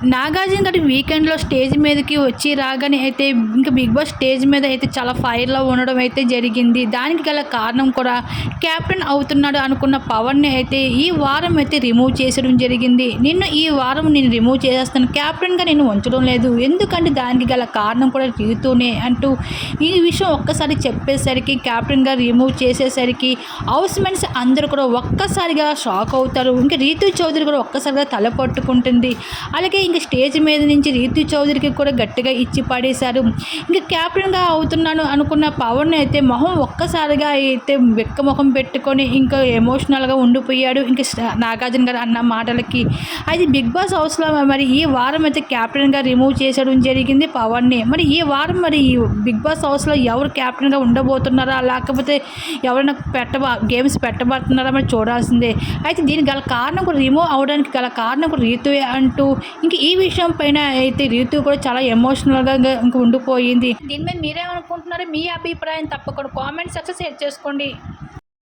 నాగార్జున గారి వీకెండ్‌లో స్టేజ్ మీదకి వచ్చి రాగానే అయితే ఇంకా 'బిగ్ బాస్' స్టేజ్ మీద అయితే చాలా ఫైర్‌లో ఉండడం అయితే జరిగింది. దానికి గల కారణం కూడా కెప్టెన్ అవుతున్నాడు అనుకున్న పవన్‌ని అయితే ఈ వారం అయితే రిమూవ్ చేసేయడం జరిగింది. ఈ వారం నేను రిమూవ్ చేసేస్తాను. కెప్టెన్‌గా నేను ఉంచడం లేదు. ఎందుకంటే దానికి గల కారణం కూడా రీతూనే అంటూ ఈ విషయం ఒక్కసారి చెప్పేసరికి కెప్టెన్‌గా రిమూవ్ చేసేసరికి హౌస్‌మేట్స్ అందరూ కూడా ఒక్కసారిగా షాక్ అవుతారు. ఇంకా రీతూ చౌదరి కూడా ఒక్కసారిగా తల పట్టుకుంటుంది. అలాగే ఇంక స్టేజ్ మీద నుంచి రీతూ చౌదరికి కూడా గట్టిగా ఇచ్చి పడేశారు. ఇంక కెప్టెన్‌గా అవుతున్నాను అనుకున్న పవన్ అయితే మొహం ఒక్కసారిగా అయితే వెక్క మొహం పెట్టుకొని ఇంకా ఎమోషనల్‌గా ఉండిపోయాడు. ఇంక నాగార్జున గారు అన్న మాటలకి. అయితే 'బిగ్ బాస్' హౌస్‌లో మరి ఈ వారం అయితే కెప్టెన్‌గా రిమూవ్ చేసేయడం జరిగింది పవన్‌ని. మరి ఈ వారం మరి ఈ 'బిగ్ బాస్' హౌస్‌లో ఎవరు కెప్టెన్‌గా ఉండబోతున్నారా? లేకపోతే ఎవరైనా గేమ్స్ పెట్టబోతున్నారా? మరి చూడాల్సిందే. అయితే దీనికి గల కారణం కూడా రిమూవ్ అవ్వడానికి గల కారణం కూడా రీతుయే అంటూ ఇంక ఈ విషయం పైన అయితే రీతు కూడా చాలా ఎమోషనల్‌గా ఇంక ఉండిపోయింది. దీని మీద మీరేమనుకుంటున్నారో మీ అభిప్రాయం తప్పకుండా కామెంట్ సెక్షన్ షేర్ చేసుకోండి.